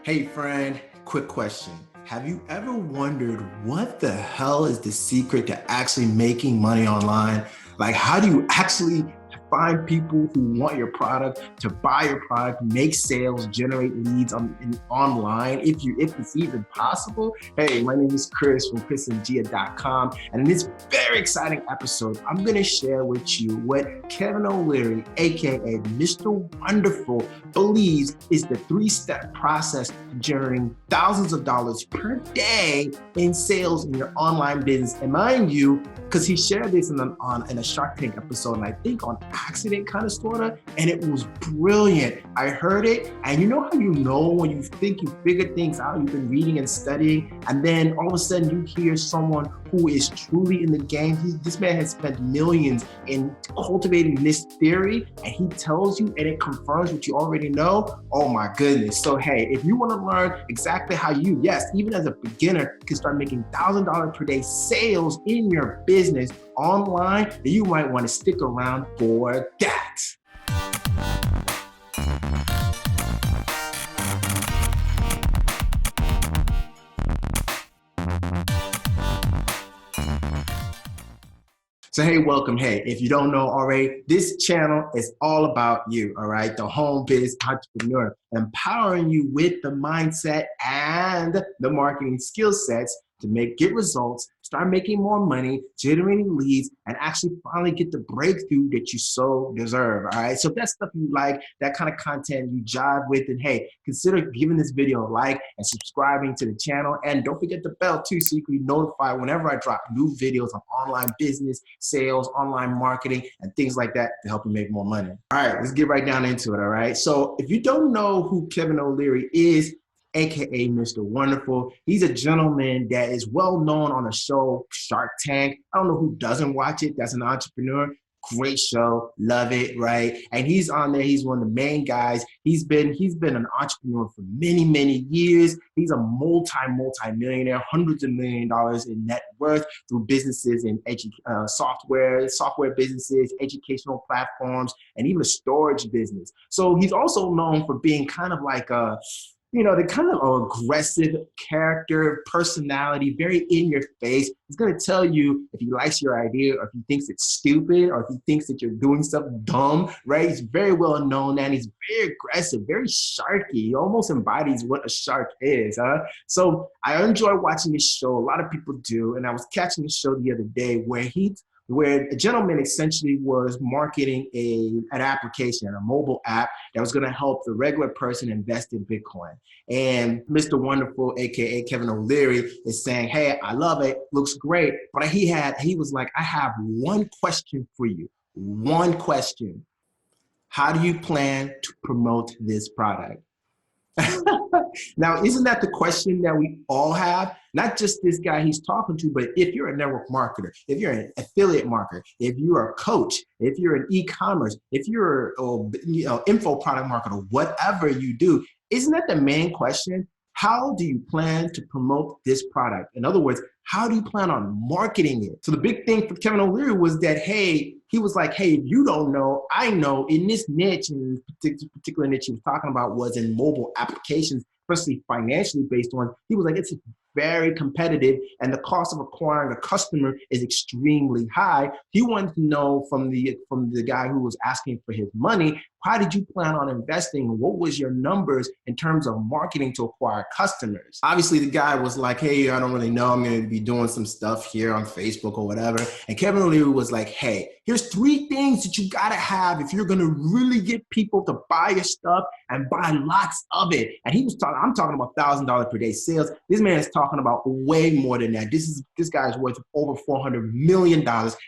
Hey friend, quick question. Have you ever wondered what the hell is the secret to actually making money online? Like, how do you actually find people who want your product, to buy your product, make sales, generate leads online, if it's even possible? Hey, my name is Chris from chrisandnjigha.com, and in this very exciting episode, I'm gonna share with you what Kevin O'Leary, aka Mr. Wonderful, believes is the three-step process to generating thousands of dollars per day in sales in your online business. And mind you, because he shared this in a SharkTank episode, and I think on accident, kind of, sorta, and it was brilliant. I heard it, and you know how you know when you think you figured things out, you've been reading and studying, and then all of a sudden you hear someone who is truly in the game. This man has spent millions in cultivating this theory, and he tells you, and it confirms what you already know. Oh my goodness. So hey, if you want to learn exactly how you, yes, even as a beginner, can start making $1,000 per day sales in your business online, then you might want to stick around for that. So hey, welcome. Hey, if you don't know already, this channel is all about you, all right? The home biz entrepreneur, empowering you with the mindset and the marketing skill sets to get results, start making more money, generating leads, and actually finally get the breakthrough that you so deserve, all right? So if that's stuff you like, that kind of content you jive with, and hey, consider giving this video a like and subscribing to the channel. And don't forget the bell too, so you can be notified whenever I drop new videos on online business, sales, online marketing, and things like that to help you make more money. All right, let's get right down into it, all right? So if you don't know who Kevin O'Leary is, aka Mr. Wonderful, he's a gentleman that is well known on the show Shark Tank. I don't know who doesn't watch it. That's an entrepreneur. Great show, love it, right? And he's on there. He's one of the main guys. He's been an entrepreneur for many years. He's a multi-millionaire, hundreds of $millions in net worth through businesses in software businesses, educational platforms, and even a storage business. So he's also known for being kind of like the kind of aggressive character, personality, very in your face. He's going to tell you if he likes your idea or if he thinks it's stupid or if he thinks that you're doing something dumb, right? He's very well known and he's very aggressive, very sharky. He almost embodies what a shark is, huh? So I enjoy watching this show. A lot of people do. And I was catching the show the other day where a gentleman essentially was marketing an application, a mobile app that was going to help the regular person invest in Bitcoin. And Mr. Wonderful, aka Kevin O'Leary, is saying, hey, I love it, looks great. But he was like, I have one question for you. One question. How do you plan to promote this product? Now, isn't that the question that we all have? Not just this guy he's talking to, but if you're a network marketer, if you're an affiliate marketer, if you're a coach, if you're an e-commerce, if you're info product marketer, whatever you do, isn't that the main question? How do you plan to promote this product? In other words, how do you plan on marketing it? So the big thing for Kevin O'Leary was that, hey, he was like, hey, if you don't know, I know. In this niche, and particular niche he was talking about was in mobile applications, especially financially based on, he was like, it's very competitive and the cost of acquiring a customer is extremely high. He wanted to know from the guy who was asking for his money, how did you plan on investing? What was your numbers in terms of marketing to acquire customers? Obviously, the guy was like, hey, I don't really know. I'm going to be doing some stuff here on Facebook or whatever. And Kevin O'Leary was like, hey, here's 3 things that you got to have if you're going to really get people to buy your stuff and buy lots of it. And I'm talking about $1,000 per day sales. This man is talking about way more than that. This guy's worth over $400 million.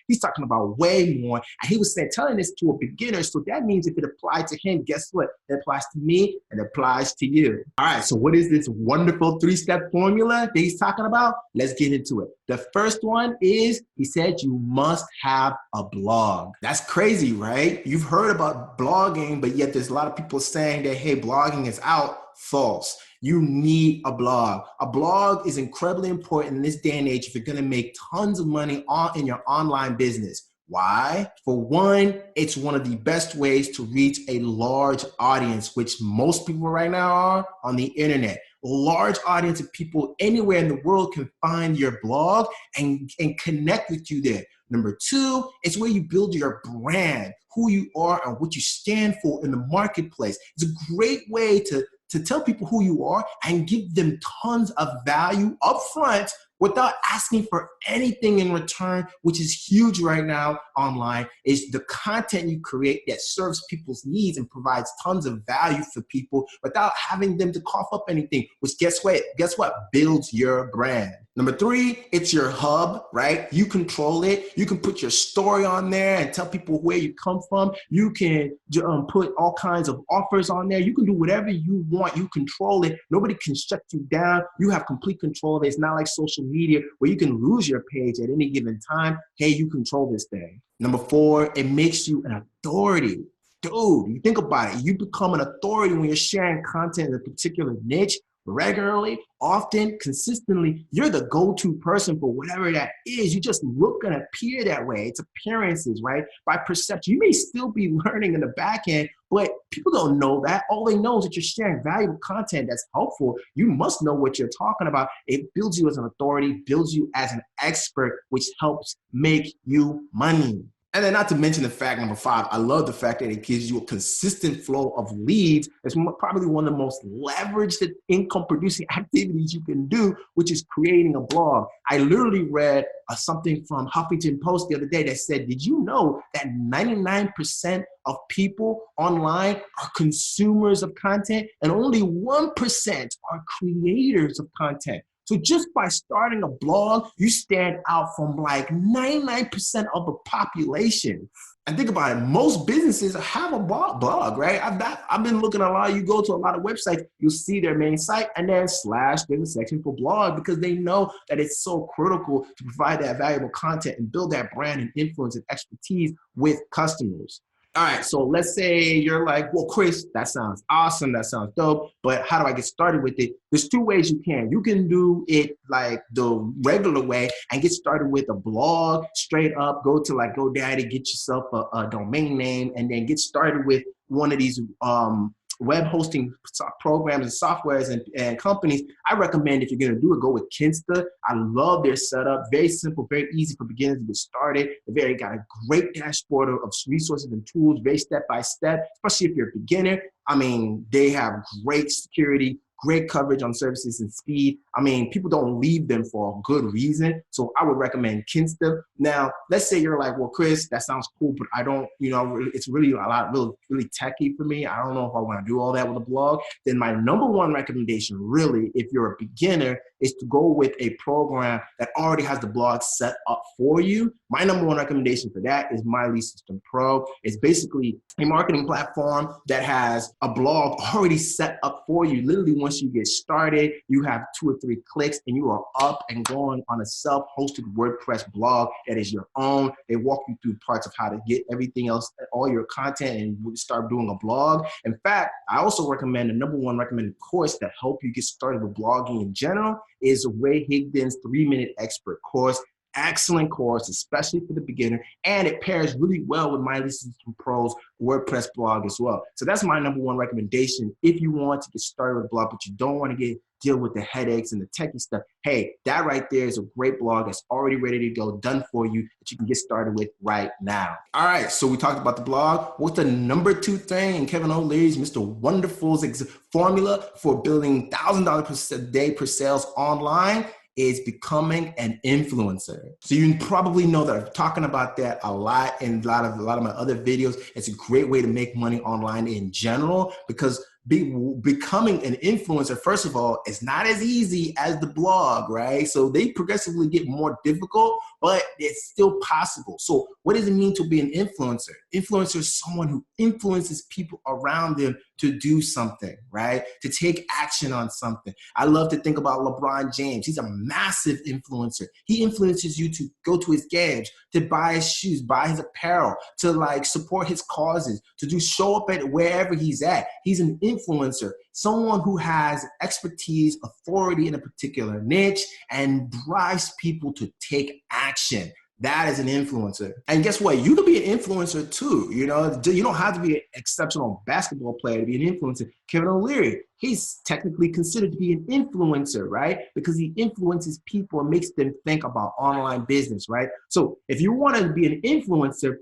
He's talking about way more. And he was telling this to a beginner. So that means if it applied to him, guess what? It applies to me and it applies to you. All right, so what is this wonderful 3-step formula that he's talking about? Let's get into it. The first one is, he said, you must have a blog. That's crazy, right? You've heard about blogging, but yet there's a lot of people saying that, hey, blogging is out. False. You need a blog. A blog is incredibly important in this day and age if you're going to make tons of money in your online business. Why? For one, it's one of the best ways to reach a large audience, which most people right now are on the internet. large audience of people anywhere in the world can find your blog and connect with you there. Number two, it's where you build your brand, who you are and what you stand for in the marketplace. It's a great way to tell people who you are and give them tons of value up front without asking for anything in return, which is huge right now online, is the content you create that serves people's needs and provides tons of value for people without having them to cough up anything, which guess what? Builds your brand. Number three, it's your hub, right? You control it. You can put your story on there and tell people where you come from. You can put all kinds of offers on there. You can do whatever you want. You control it. Nobody can shut you down. You have complete control of it. It's not like social media where you can lose your page at any given time. Hey, you control this thing. Number four, it makes you an authority. Dude, you think about it. You become an authority when you're sharing content in a particular niche. Regularly, often, consistently, you're the go-to person for whatever that is. You just look and appear that way. It's appearances, right? By perception. You may still be learning in the back end, but people don't know that. All they know is that you're sharing valuable content that's helpful. You must know what you're talking about. It builds you as an authority, builds you as an expert, which helps make you money. And then not to mention the fact, number five, I love the fact that it gives you a consistent flow of leads. It's probably one of the most leveraged income producing activities you can do, which is creating a blog. I literally read something from Huffington Post the other day that said, did you know that 99% of people online are consumers of content and only 1% are creators of content? So just by starting a blog, you stand out from like 99% of the population. And think about it, most businesses have a blog, right? I've been looking a lot, you go to a lot of websites, you'll see their main site and then / there's a section for blog because they know that it's so critical to provide that valuable content and build that brand and influence and expertise with customers. All right, so let's say you're like, well, Chris, that sounds awesome. That sounds dope. But how do I get started with it? There's two ways you can. You can do it like the regular way and get started with a blog straight up. Go to like GoDaddy, get yourself a domain name, and then get started with one of these web hosting programs and softwares and companies. I recommend if you're going to do it, go with Kinsta. I love their setup. Very simple, very easy for beginners to get started. They got a great dashboard of resources and tools, very step-by-step, especially if you're a beginner. I mean, they have great security, great coverage on services and speed. I mean, people don't leave them for a good reason. So I would recommend Kinsta. Now, let's say you're like, well, Chris, that sounds cool, but I don't, it's really a lot, really techy for me. I don't know if I want to do all that with a blog. Then my number one recommendation, really, if you're a beginner, is to go with a program that already has the blog set up for you. My number one recommendation for that is My Lead System Pro. It's basically a marketing platform that has a blog already set up for you. Literally, once you get started, you have 2 or 3 clicks and you are up and going on a self-hosted WordPress blog that is your own. They walk you through parts of how to get everything else, all your content, and start doing a blog. In fact, I also recommend the number one recommended course to help you get started with blogging in general is Ray Higdon's 3-Minute Expert course. Excellent course, especially for the beginner, and it pairs really well with My Lead System Pro's WordPress blog as well. So that's my number one recommendation. If you want to get started with a blog, but you don't want to deal with the headaches and the techie stuff, hey, that right there is a great blog that's already ready to go, done for you, that you can get started with right now. All right, so we talked about the blog. What's the number 2 thing in Kevin O'Leary's Mr. Wonderful's formula for building $1,000 a day per sales online? Is becoming an influencer. So you probably know that I'm talking about that a lot in a lot of my other videos. It's a great way to make money online in general because becoming an influencer, first of all, is not as easy as the blog, right? So they progressively get more difficult, but it's still possible. So what does it mean to be an influencer? Influencer is someone who influences people around them to do something, right? To take action on something. I love to think about LeBron James. He's a massive influencer. He influences you to go to his games, to buy his shoes, buy his apparel, to like support his causes, to show up at wherever he's at. He's an influencer, someone who has expertise, authority in a particular niche, and drives people to take action. That is an influencer. And guess what? You can be an influencer too. You know, you don't have to be an exceptional basketball player to be an influencer. Kevin O'Leary, he's technically considered to be an influencer, right? Because he influences people and makes them think about online business, right? So if you want to be an influencer,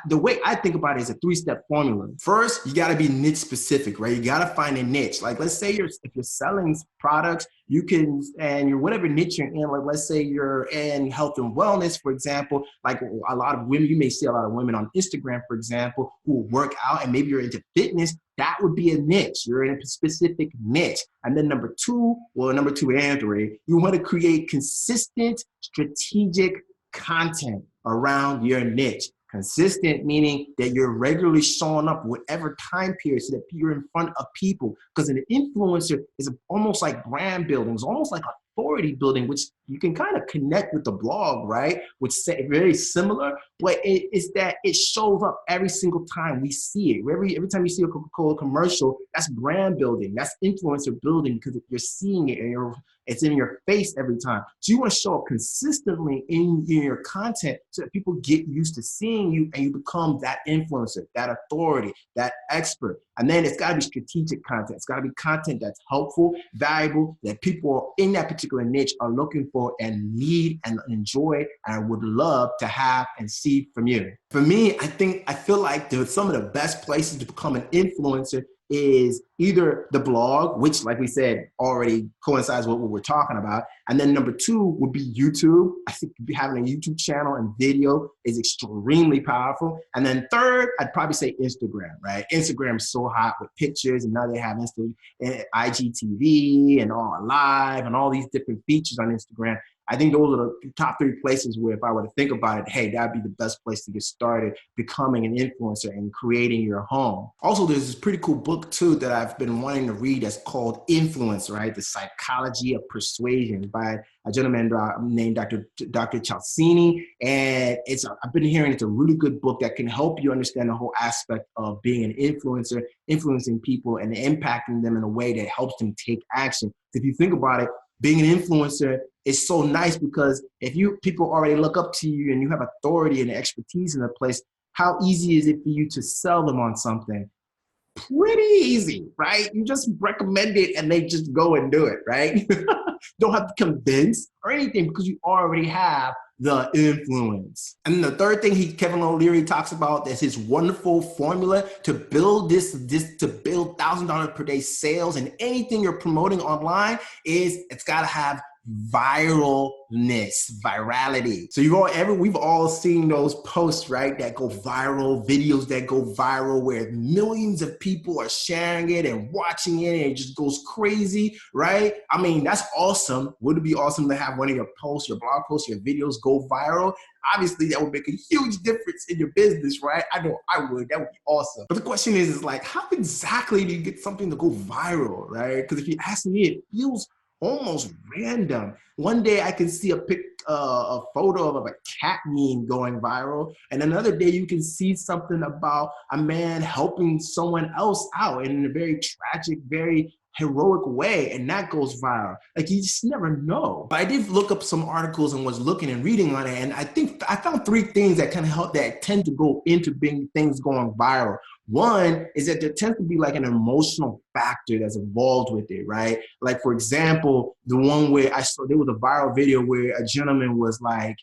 the way I think about it is a three-step formula. First, you got to be niche specific, right? You got to find a niche. Like, let's say if you're selling products, you can, and you're whatever niche you're in, like let's say you're in health and wellness, for example, like a lot of women, you may see a lot of women on Instagram, for example, who work out, and maybe you're into fitness. That would be a niche. You're in a specific niche. And then number two and three, you want to create consistent, strategic content around your niche. Consistent meaning that you're regularly showing up whatever time period so that you're in front of people. Because an influencer is almost like brand building. It's almost like authority building, which you can kind of connect with the blog, right? Which is very similar, but it's that it shows up every single time we see it. Every time you see a Coca-Cola commercial, that's brand building. That's influencer building because you're seeing it and it's in your face every time. So you want to show up consistently in your content so that people get used to seeing you and you become that influencer, that authority, that expert. And then it's got to be strategic content. It's got to be content that's helpful, valuable, that people in that particular niche are looking for and need and enjoy and would love to have and see from you. For me, I feel like some of the best places to become an influencer is either the blog, which like we said, already coincides with what we're talking about. And then number two would be YouTube. I think having a YouTube channel and video is extremely powerful. And then third, I'd probably say Instagram, right? Instagram is so hot with pictures, and now they have IGTV and all live and all these different features on Instagram. I think those are the top three places where if I were to think about it, hey, that'd be the best place to get started becoming an influencer and creating your home. Also, there's this pretty cool book too that I've been wanting to read that's called Influence, right? The Psychology of Persuasion by a gentleman named Dr. Cialdini. And I've been hearing it's a really good book that can help you understand the whole aspect of being an influencer, influencing people and impacting them in a way that helps them take action. If you think about it, being an influencer is so nice because if people already look up to you and you have authority and expertise in a place, how easy is it for you to sell them on something? Pretty easy, right? You just recommend it and they just go and do it, right? Don't have to convince or anything because you already have the influence. And the third thing Kevin O'Leary talks about is his wonderful formula to build to build $1,000 per day sales, and anything you're promoting online it's got to have virality. So we've all seen those posts, right, that go viral, videos that go viral where millions of people are sharing it and watching it and it just goes crazy, right? I mean, that's awesome. Would it be awesome to have one of your posts, your blog posts, your videos go viral? Obviously, that would make a huge difference in your business, right? I know I would. That would be awesome. But the question is like, how exactly do you get something to go viral, right? Because if you ask me, it feels almost random. One day I can see a photo of a cat meme going viral, and another day you can see something about a man helping someone else out in a very tragic, very heroic way, and that goes viral. Like, you just never know. But I did look up some articles and was looking and reading on it, and I think I found three things that kind of help, that tend to go into being things going viral. One is that there tends to be like an emotional factor that's involved with it, right? Like, for example, the one where I saw, there was a viral video where a gentleman was like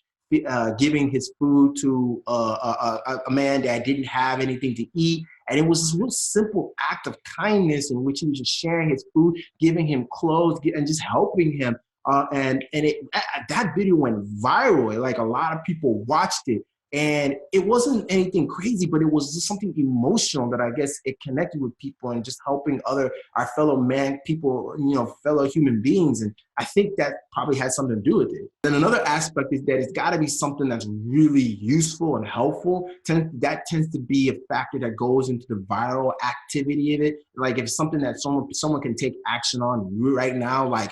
giving his food to a man that didn't have anything to eat. And it was this real simple act of kindness in which he was just sharing his food, giving him clothes, and just helping him. That video went viral. Like, a lot of people watched it. And it wasn't anything crazy, but it was just something emotional that I guess it connected with people and just helping our fellow people, fellow human beings. And I think that probably has something to do with it. Then another aspect is that it's got to be something that's really useful and helpful. That tends to be a factor that goes into the viral activity of it. Like, if it's something that someone can take action on right now, like,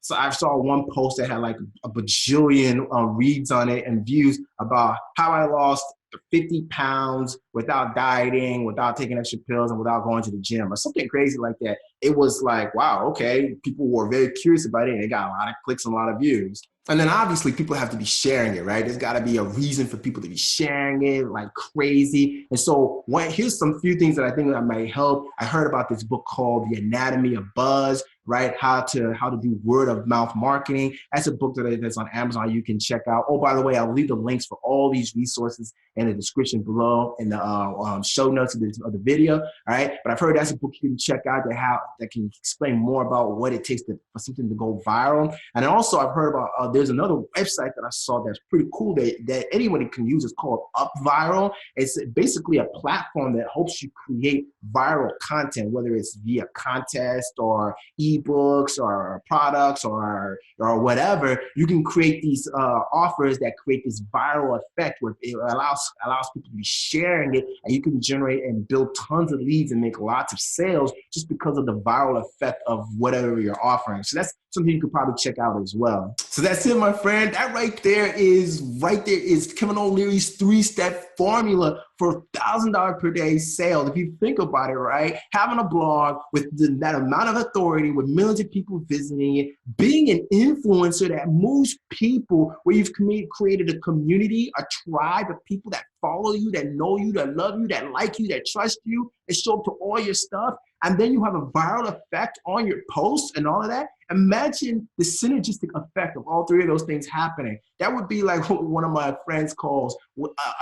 so I saw one post that had like a bajillion reads on it and views about how I lost 50 pounds without dieting, without taking extra pills, and without going to the gym, or something crazy like that. it was like, wow, okay, people were very curious about it and it got a lot of clicks and a lot of views. And then obviously people have to be sharing it, right? There's got to be a reason for people to be sharing it like crazy. And so here's some few things that I think that might help. I heard about this book called The Anatomy of Buzz, right? How to do word of mouth marketing. That's a book that's on Amazon you can check out. Oh, by the way, I'll leave the links for all these resources in the description below in the show notes of the video. All right. But I've heard that's a book you can check out that can explain more about what it takes for something to go viral. And also I've heard about, there's another website that I saw that's pretty cool that anyone can use. It's called UpViral. It's basically a platform that helps you create viral content, whether it's via contest or ebooks or products or whatever. You can create these offers that create this viral effect where it allows people to be sharing it, and you can generate and build tons of leads and make lots of sales just because of the viral effect of whatever you're offering. So that's something you could probably check out as well. So that's it, my friend. That right there is Kevin O'Leary's 3-step formula for $1,000 per day sales. If you think about it, right? Having a blog with that amount of authority, with millions of people visiting it, being an influencer that moves people, where you've created a community, a tribe of people that follow you, that know you, that love you, that like you, that trust you, that show up to all your stuff. And then you have a viral effect on your posts and all of that. Imagine the synergistic effect of all three of those things happening. That would be like what one of my friends calls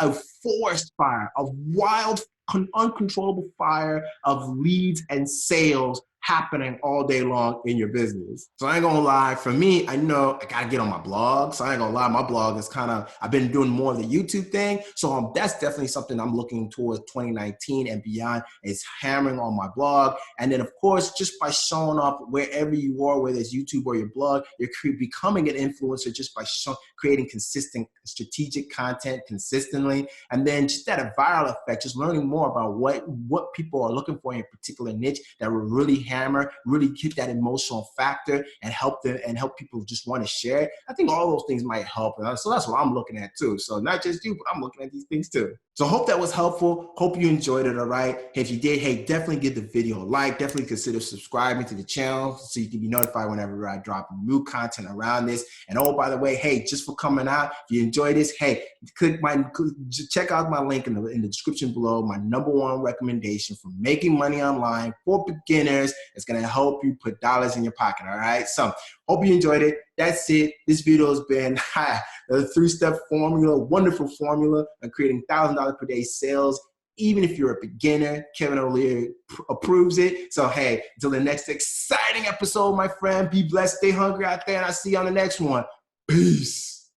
a forest fire, a wild, uncontrollable fire of leads and sales happening all day long in your business. So I ain't gonna lie, for me, I know I gotta get on my blog. So I ain't gonna lie, my blog is I've been doing more of the YouTube thing. So that's definitely something I'm looking towards 2019 and beyond, is hammering on my blog. And then of course, just by showing up wherever you are, whether it's YouTube or your blog, you're becoming an influencer just by creating consistent strategic content consistently. And then just that viral effect, just learning more about what people are looking for in a particular niche that will really really hit that emotional factor and help people just want to share it. I think all those things might help. So that's what I'm looking at too. So not just you, but I'm looking at these things too. So hope that was helpful. Hope you enjoyed it, all right? If you did, hey, definitely give the video a like. Definitely consider subscribing to the channel so you can be notified whenever I drop new content around this. And oh, by the way, hey, just for coming out, if you enjoy this, hey, check out my link in the description below, my #1 recommendation for making money online for beginners. It's going to help you put dollars in your pocket, all right? So hope you enjoyed it. That's it. This video has been the 3-step formula, wonderful formula of creating $1,000 per day sales. Even if you're a beginner, Kevin O'Leary approves it. So hey, until the next exciting episode, my friend, be blessed, stay hungry out there, and I'll see you on the next one. Peace.